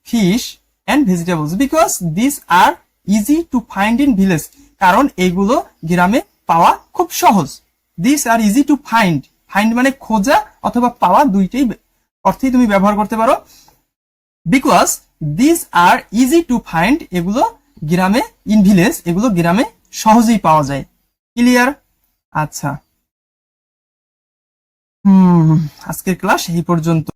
[SPEAKER 1] fish and vegetables, because this are easy to find in village, কারণ এগুলো গ্রামে পাওয়া খুব সহজ। This are easy to find, find মানে খোঁজা অথবা পাওয়া, দুইটাই অর্থেই তুমি ব্যবহার করতে পারো। Because this are easy to find, এগুলো গ্রামে, ইন ভিলেজ এগুলো গ্রামে সহজেই পাওয়া যায়। ক্লিয়ার? আচ্ছা, আজকের ক্লাস এই পর্যন্ত।